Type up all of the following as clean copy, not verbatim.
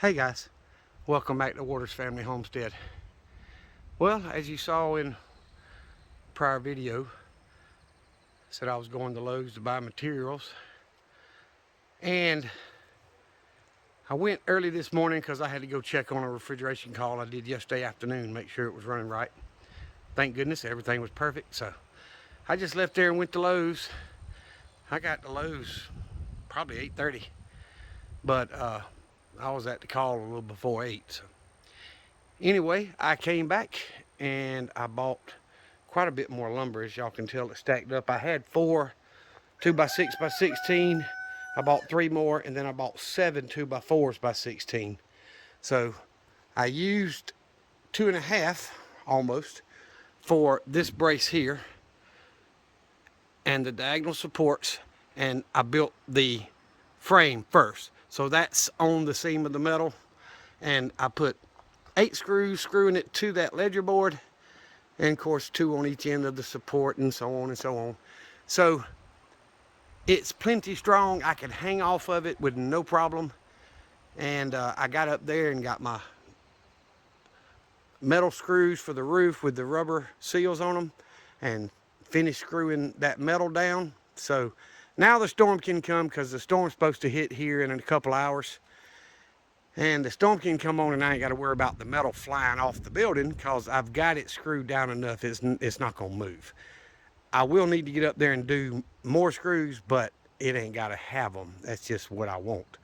Hey guys, welcome back to Waters Family Homestead. Well, as you saw in prior video, I said I was going to Lowe's to buy materials, and I went early this morning because I had to go check on a refrigeration call I did yesterday afternoon, make sure it was running right. Thank goodness everything was perfect, so I just left there and went to Lowe's. I got to Lowe's probably 8:30, but I was at the call a little before 8. So anyway, I came back and I bought quite a bit more lumber. As y'all can tell, it stacked up. I had 4 2x6 by 16. I bought 3 more, and then I bought 7 2x4s by 16. So I used 2.5 almost for this brace here and the diagonal supports, and I built the frame first. So that's on the seam of the metal, and I put 8 screws screwing it to that ledger board, and of course 2 on each end of the support, and so on and so on. So it's plenty strong. I can hang off of it with no problem. And I got up there and got my metal screws for the roof with the rubber seals on them and finished screwing that metal down. So now the storm can come, because the storm's supposed to hit here in a couple hours. And the storm can come on and I ain't got to worry about the metal flying off the building, because I've got it screwed down enough it's not going to move. I will need to get up there and do more screws, but it ain't got to have them. That's just what I want.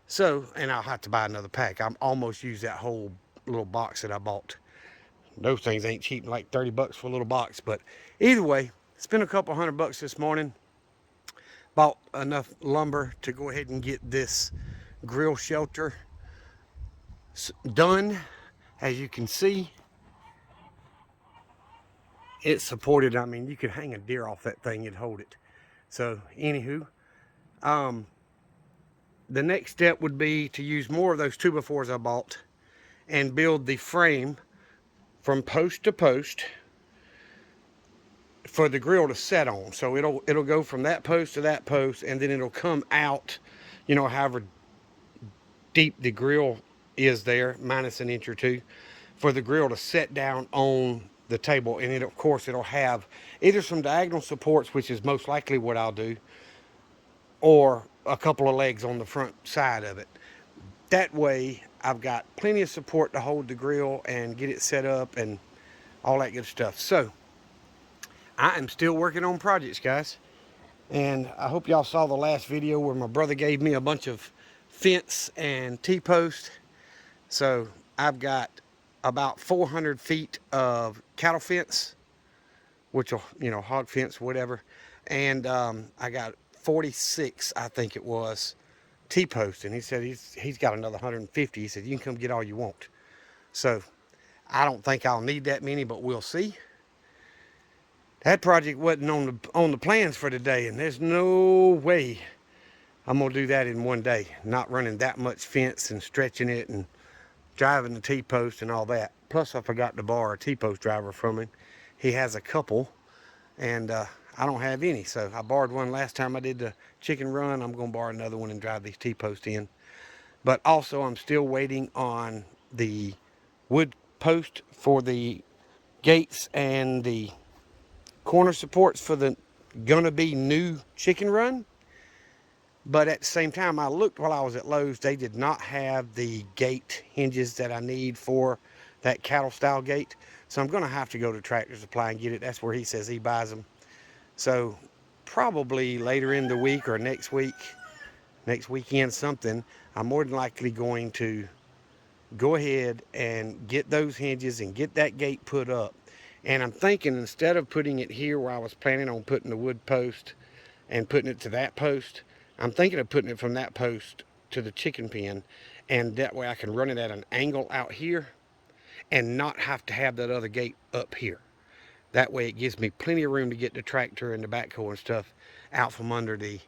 So, and I'll have to buy another pack. I'm almost used that whole little box that I bought. Those things ain't cheap, like 30 bucks for a little box. But either way, spent a couple $100 this morning. Bought enough lumber to go ahead and get this grill shelter done. As you can see, it's supported. I mean, you could hang a deer off that thing and hold it. So anywho, the next step would be to use more of those 2x4s I bought and build the frame from post to post for the grill to set on. So it'll go from that post to that post, and then it'll come out, however deep the grill is there, minus an inch or two, for the grill to set down on the table. And of course it'll have either some diagonal supports, which is most likely what I'll do, or a couple of legs on the front side of it. That way I've got plenty of support to hold the grill and get it set up and all that good stuff. So I am still working on projects, guys. And I hope y'all saw the last video where my brother gave me a bunch of fence and T-post. So I've got about 400 feet of cattle fence, which will, hog fence, whatever. And I got 46, I think it was, T-post. And he said he's got another 150. He said, you can come get all you want. So I don't think I'll need that many, but we'll see. That project wasn't on the plans for today, and there's no way I'm gonna do that in one day. Not running that much fence and stretching it and driving the T-post and all that. Plus I forgot to borrow a T-post driver from him. He has a couple, and I don't have any. So I borrowed one last time I did the chicken run. I'm gonna borrow another one and drive these T-posts in. But also I'm still waiting on the wood post for the gates and the corner supports for the gonna be new chicken run. But at the same time, I looked while I was at Lowe's, they did not have the gate hinges that I need for that cattle style gate. So I'm gonna have to go to Tractor Supply and get it. That's where he says he buys them. So probably later in the week or next weekend something, I'm more than likely going to go ahead and get those hinges and get that gate put up. And I'm thinking, instead of putting it here where I was planning on putting the wood post and putting it to that post, I'm thinking of putting it from that post to the chicken pen, and that way I can run it at an angle out here and not have to have that other gate up here. That way it gives me plenty of room to get the tractor and the backhoe and stuff out from under the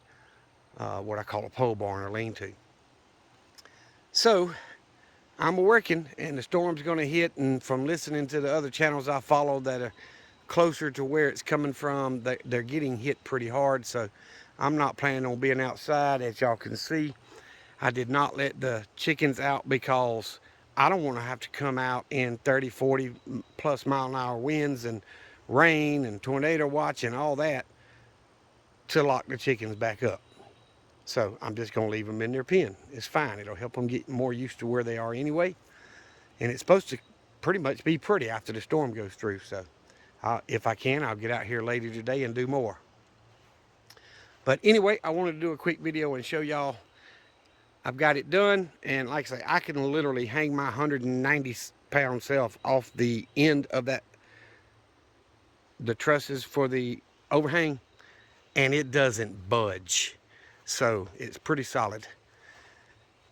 what I call a pole barn or lean-to. So I'm working, and the storm's going to hit, and from listening to the other channels I follow that are closer to where it's coming from, they're getting hit pretty hard. So I'm not planning on being outside. As y'all can see, I did not let the chickens out because I don't want to have to come out in 30, 40 plus mile an hour winds and rain and tornado watch and all that to lock the chickens back up. So I'm just going to leave them in their pen. It's fine. It'll help them get more used to where they are anyway. And it's supposed to pretty much be pretty after the storm goes through. So if I can, I'll get out here later today and do more. But anyway, I wanted to do a quick video and show y'all I've got it done. And like I say, I can literally hang my 190-pound self off the end of the trusses for the overhang, and it doesn't budge. So it's pretty solid.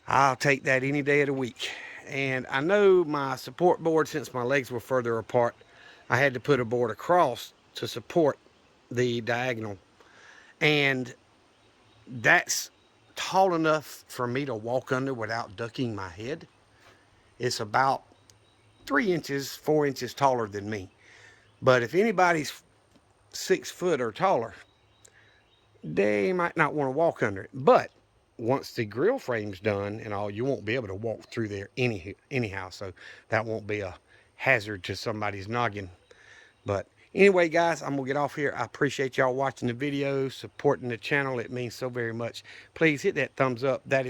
I'll take that any day of the week. And I know my support board, since my legs were further apart, I had to put a board across to support the diagonal. And that's tall enough for me to walk under without ducking my head. It's about 3 inches, 4 inches taller than me. But if anybody's 6 foot or taller, they might not want to walk under it. But once the grill frame's done and all, you won't be able to walk through there anyhow. So that won't be a hazard to somebody's noggin. But anyway, guys, I'm gonna get off here. I appreciate y'all watching the video, supporting the channel. It means so very much. Please hit that thumbs up. That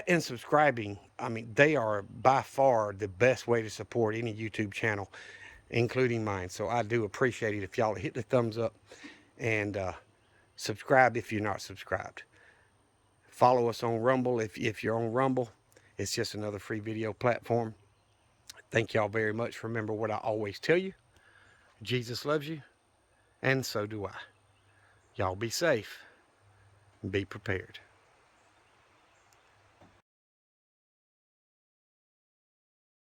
and subscribing, I mean, they are by far the best way to support any YouTube channel, including mine. So I do appreciate it if y'all hit the thumbs up and subscribe if you're not subscribed. Follow us on Rumble if you're on Rumble. It's just another free video platform. Thank y'all very much. Remember what I always tell you. Jesus loves you, and so do I. Y'all be safe and be prepared.